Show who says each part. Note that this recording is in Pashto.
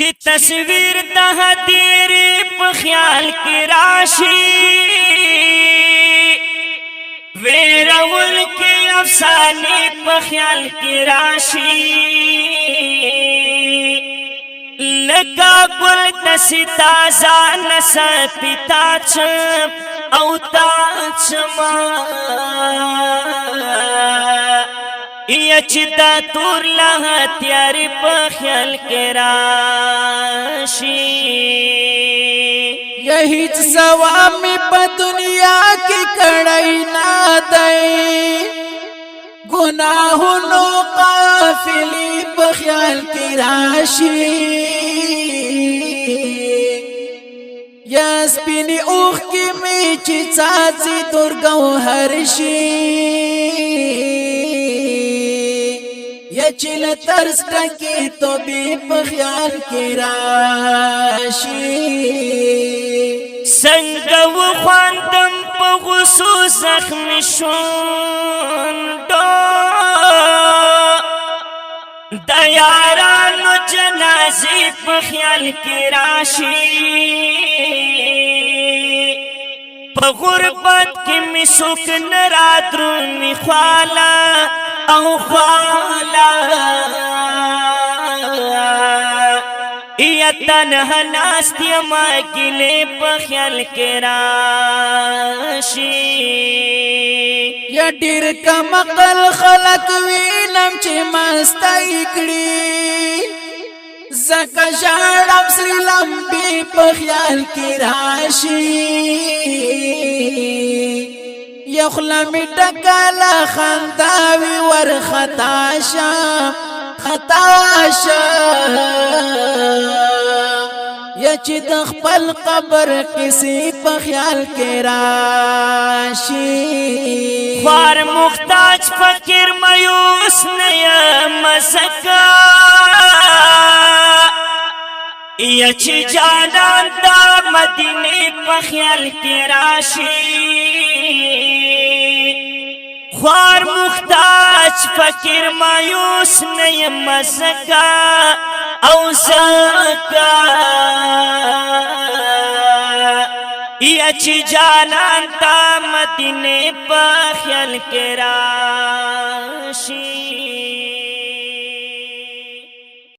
Speaker 1: چې تصویر د هدیرې په خیال کې راشي ویرول کې افسانې په خیال کې راشي لکه ګل داسې تازه نڅپي تا چم او تا چما یا چې دا تور له تیارې په خیال کې راشي
Speaker 2: یا هیڅ ثواب مې په دنیا کې کړی نه دی ګناهونو قافلې په خیال کې راشي یا سپینې اوښکې مې چې څاڅي تور ګوهر شي یا چې له ترس ډکې توبې په خیال کې راشي
Speaker 1: څنګه وخواندم په غوسو زخمي شونډو د یارانو جنازې په خیال کې راشي په غربت کې مې څوک نه رادرومي خواله او خوالا یا تنها ناست یما گلے په خیال کې راشي
Speaker 2: یا ډېر کم عقل خلق وینم چې مستی کړي زکه ژاړم سرې لمبې په خیال کې راشي یا خوله مې ډکه له خنداوي ورخطا شم خطا شم یا چې د خپل قبر کیسې په خیال کې راشي
Speaker 1: خوار محتاج فقیر مایوس نه یم زکه یا چې جانان د مدینې په خیال کې راشي خوار محتاج فقیر مایوس نه یم زکه او زکه یا چې جانان د مدینې په خیال کې راشي